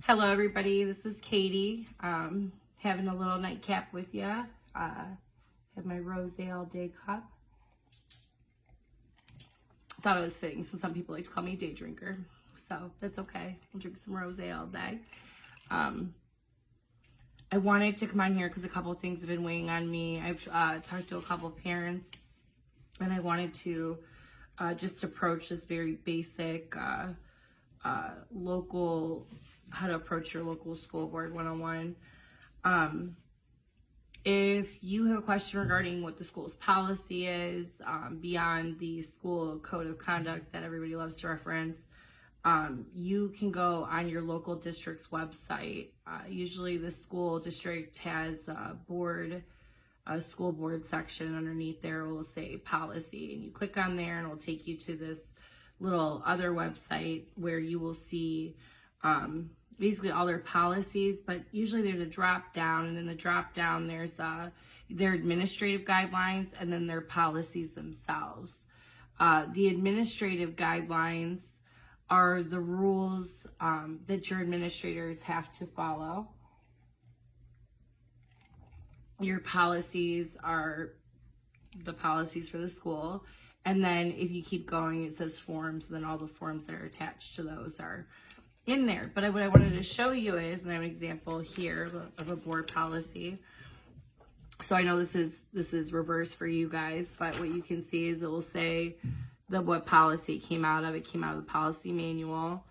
Hello everybody, this is Katie, having a little nightcap with you. Have my rosé all day cup. Thought it was fitting since some people like to call me a day drinker, so that's okay. I'll drink some rosé all day. I wanted to come on here because a couple of things have been weighing on me. I've talked to a couple of parents, and I wanted to just approach this very basic local, how to approach your local school board 101. If you have a question regarding what the school's policy is, beyond the school code of conduct that everybody loves to reference, you can go on your local district's website. Usually the school district has a school board section. Underneath there will say policy, and you click on there and it will take you to this little other website where you will see basically all their policies, but usually there's a drop down, and in the drop down there's their administrative guidelines and then their policies themselves. The administrative guidelines are the rules that your administrators have to follow. Your policies are the policies for the school, and then if you keep going it says forms, and then all the forms that are attached to those are in there. But what I wanted to show you is, and I have an example here of a board policy. So I know this is reverse for you guys, but what you can see is it will say what policy it came out of. It came out of the policy manual,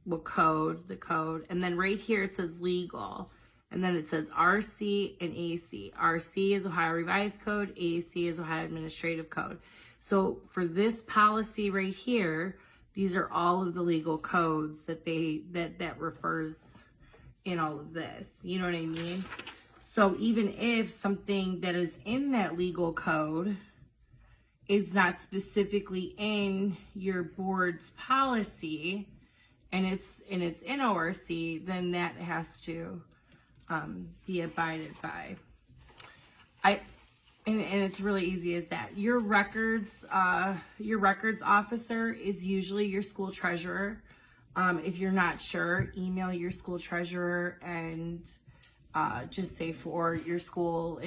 what code, the code, and then right here it says legal, and then it says RC and AC. RC is Ohio Revised Code, AC is Ohio Administrative Code. So for this policy right here, these are all of the legal codes that refers in all of this. You know what I mean? So even if something that is in that legal code is not specifically in your board's policy, and it's in ORC, then that has to be abided by. And it's really easy as that. Your records officer is usually your school treasurer. If you're not sure, email your school treasurer and just say for your school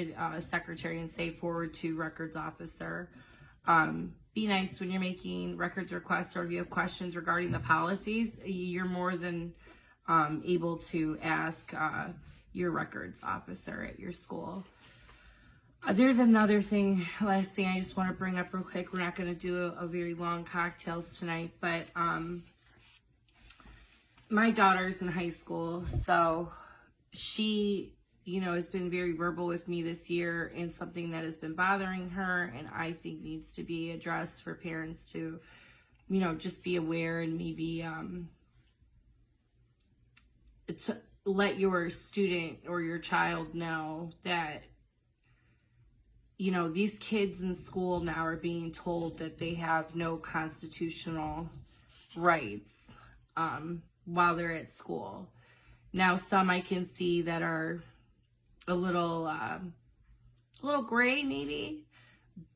secretary and say forward to records officer. Be nice when you're making records requests, or if you have questions regarding the policies, you're more than able to ask your records officer at your school. There's another thing, last thing I just want to bring up real quick. We're not going to do a very long cocktails tonight, but my daughter's in high school, so she, has been very verbal with me this year in something that has been bothering her, and I think needs to be addressed for parents to, just be aware and maybe to let your student or your child know that these kids in school now are being told that they have no constitutional rights while they're at school. Now, some I can see that are a little gray maybe,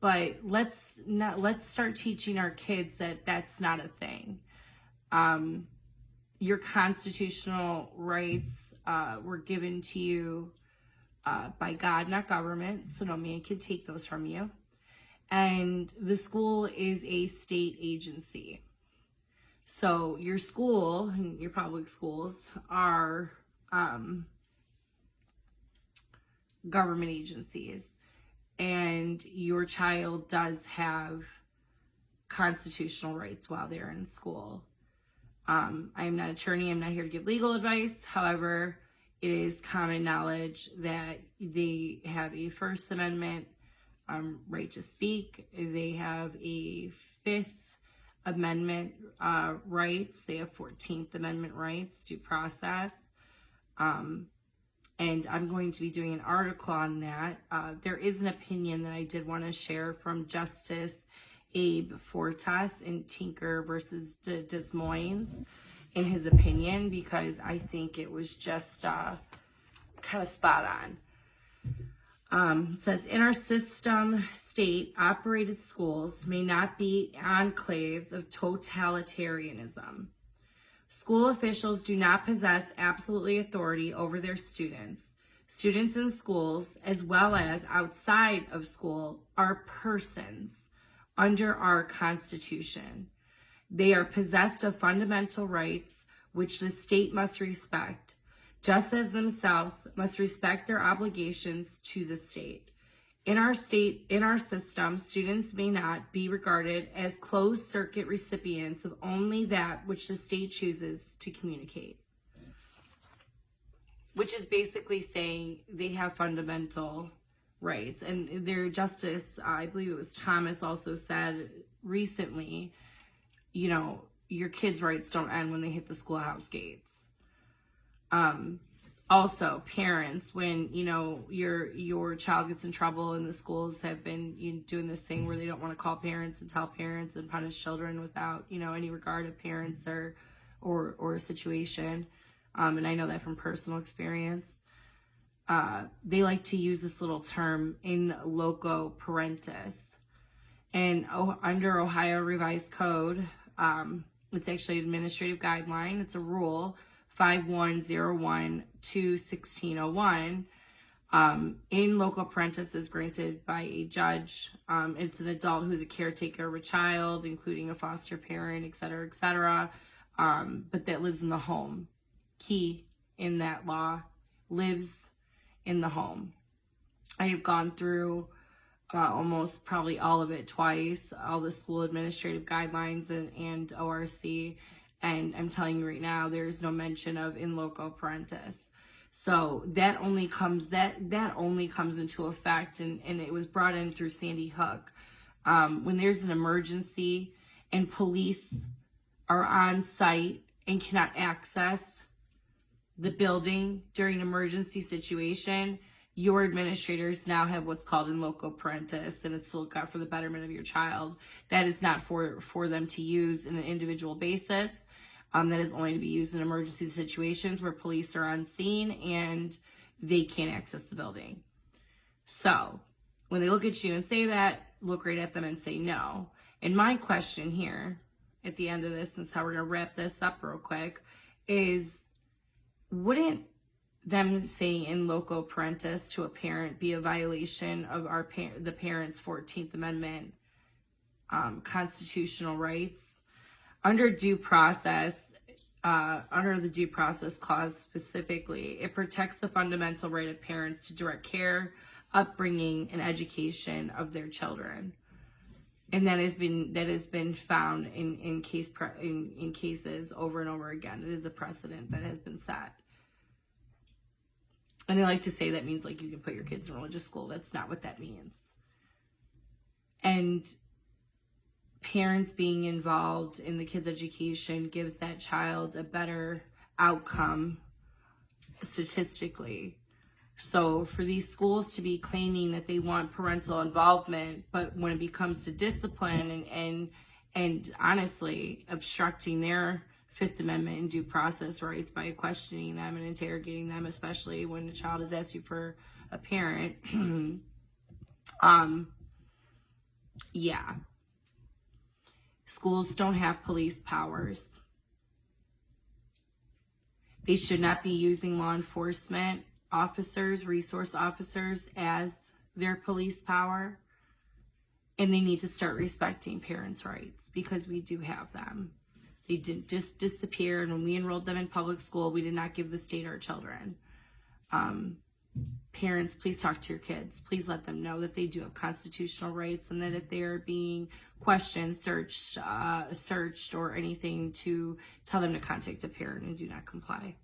but let's start teaching our kids that that's not a thing. Your constitutional rights were given to you by God, not government, so no man can take those from you. And the school is a state agency. So your school, and your public schools, are government agencies. And your child does have constitutional rights while they're in school. I am not an attorney, I'm not here to give legal advice. However, it is common knowledge that they have a First Amendment right to speak. They have a Fifth Amendment rights. They have 14th Amendment rights, due process. And I'm going to be doing an article on that. There is an opinion that I did want to share from Justice Abe Fortas in Tinker versus Des Moines, in his opinion, because I think it was just kind of spot on. It says, in our system, state-operated schools may not be enclaves of totalitarianism. School officials do not possess absolute authority over their students. Students in schools, as well as outside of school, are persons under our Constitution. They are possessed of fundamental rights which the state must respect, just as themselves must respect their obligations to the state. In our system, students may not be regarded as closed-circuit recipients of only that which the state chooses to communicate. Which is basically saying they have fundamental rights. And their justice, I believe it was Thomas, also said recently, you know, your kids' rights don't end when they hit the schoolhouse gates. Also, parents, when, you know, your child gets in trouble, and the schools have been doing this thing where they don't want to call parents and tell parents and punish children without, you know, any regard of parents or situation. And I know that from personal experience. They like to use this little term in Loco, Parentis. And under Ohio Revised Code, it's actually an administrative guideline. It's a rule, 5101-2-1601. In Loco Parentis is granted by a judge. It's an adult who's a caretaker of a child, including a foster parent, et cetera, but that lives in the home. Key in that law, lives in the home. I have gone through almost probably all of it twice, all the school administrative guidelines and ORC, and I'm telling you right now, there's no mention of in Loco Parentis. So that only comes into effect, and it was brought in through Sandy Hook. When there's an emergency and police are on site and cannot access the building during an emergency situation, your administrators now have what's called in Loco Parentis, and it's to look out for the betterment of your child. That is not for them to use in an individual basis. That is only to be used in emergency situations where police are on scene and they can't access the building. So when they look at you and say that, look right at them and say no. And my question here at the end of this, and that's how we're going to wrap this up real quick, is wouldn't them saying in Loco Parentis to a parent be a violation of the parent's 14th Amendment constitutional rights? Under due process, under the Due Process Clause specifically, it protects the fundamental right of parents to direct care, upbringing, and education of their children. And that has been found in cases over and over again. It is a precedent that has been set. And they like to say that means like you can put your kids in religious school. That's not what that means. And parents being involved in the kid's education gives that child a better outcome statistically. So for these schools to be claiming that they want parental involvement, but when it becomes to discipline and honestly obstructing their Fifth Amendment and due process rights by questioning them and interrogating them, especially when the child has asked you for a parent, yeah. Schools don't have police powers. They should not be using law enforcement officers, resource officers as their police power. And they need to start respecting parents' rights because we do have them. They didn't just disappear, and when we enrolled them in public school, we did not give the state our children. Parents, please talk to your kids. Please let them know that they do have constitutional rights, and that if they are being questioned, searched, or anything, to tell them to contact a parent and do not comply.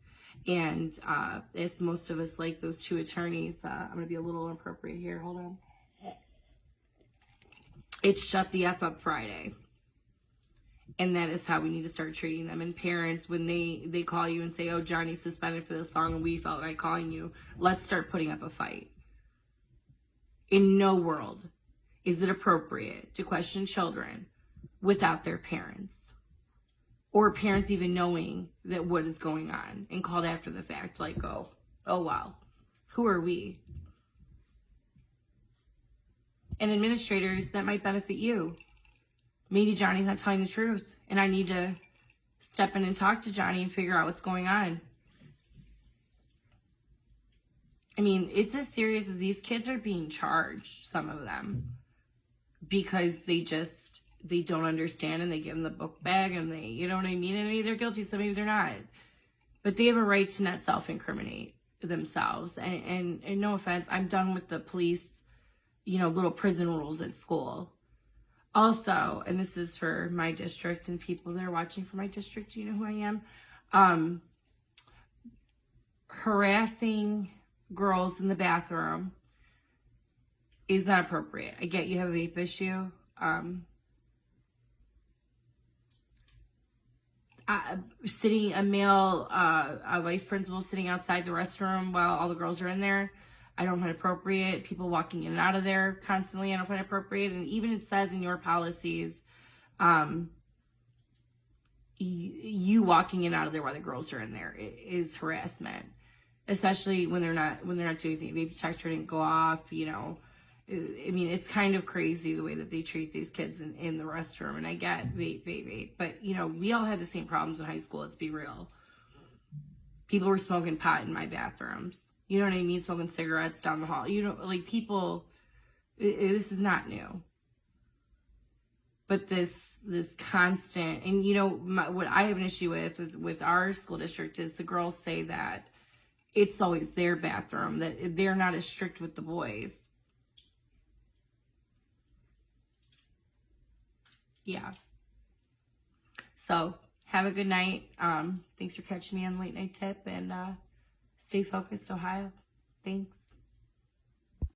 And as most of us like those two attorneys, I'm going to be a little inappropriate here. Hold on. It's Shut the F Up Friday. And that is how we need to start treating them. And parents, when they call you and say, oh, Johnny's suspended for this song and we felt like calling you, let's start putting up a fight. In no world is it appropriate to question children without their parents, or parents even knowing that what is going on and called after the fact, like, oh wow, who are we? And administrators, that might benefit you. Maybe Johnny's not telling the truth, and I need to step in and talk to Johnny and figure out what's going on. I mean, it's as serious as these kids are being charged, some of them, because they don't understand, and they give them the book bag, and they, you know what I mean? And maybe they're guilty, so maybe they're not. But they have a right to not self-incriminate themselves. And no offense, I'm done with the police, little prison rules at school. Also, and this is for my district and people that are watching for my district, you know who I am, harassing girls in the bathroom is not appropriate. I get you have a vape issue. A vice principal sitting outside the restroom while all the girls are in there, I don't find appropriate. People walking in and out of there constantly, I don't find appropriate. And even it says in your policies, you walking in and out of there while the girls are in there is harassment, especially when they're not doing anything. Vape detector didn't go off, I mean, it's kind of crazy the way that they treat these kids in the restroom. And I get vape. But, we all had the same problems in high school. Let's be real. People were smoking pot in my bathrooms. You know what I mean? Smoking cigarettes down the hall. People, this is not new. But this constant, and what I have an issue with our school district is the girls say that it's always their bathroom, that they're not as strict with the boys. Yeah. So, have a good night. Thanks for catching me on the late night tip, and stay focused, Ohio. Thanks.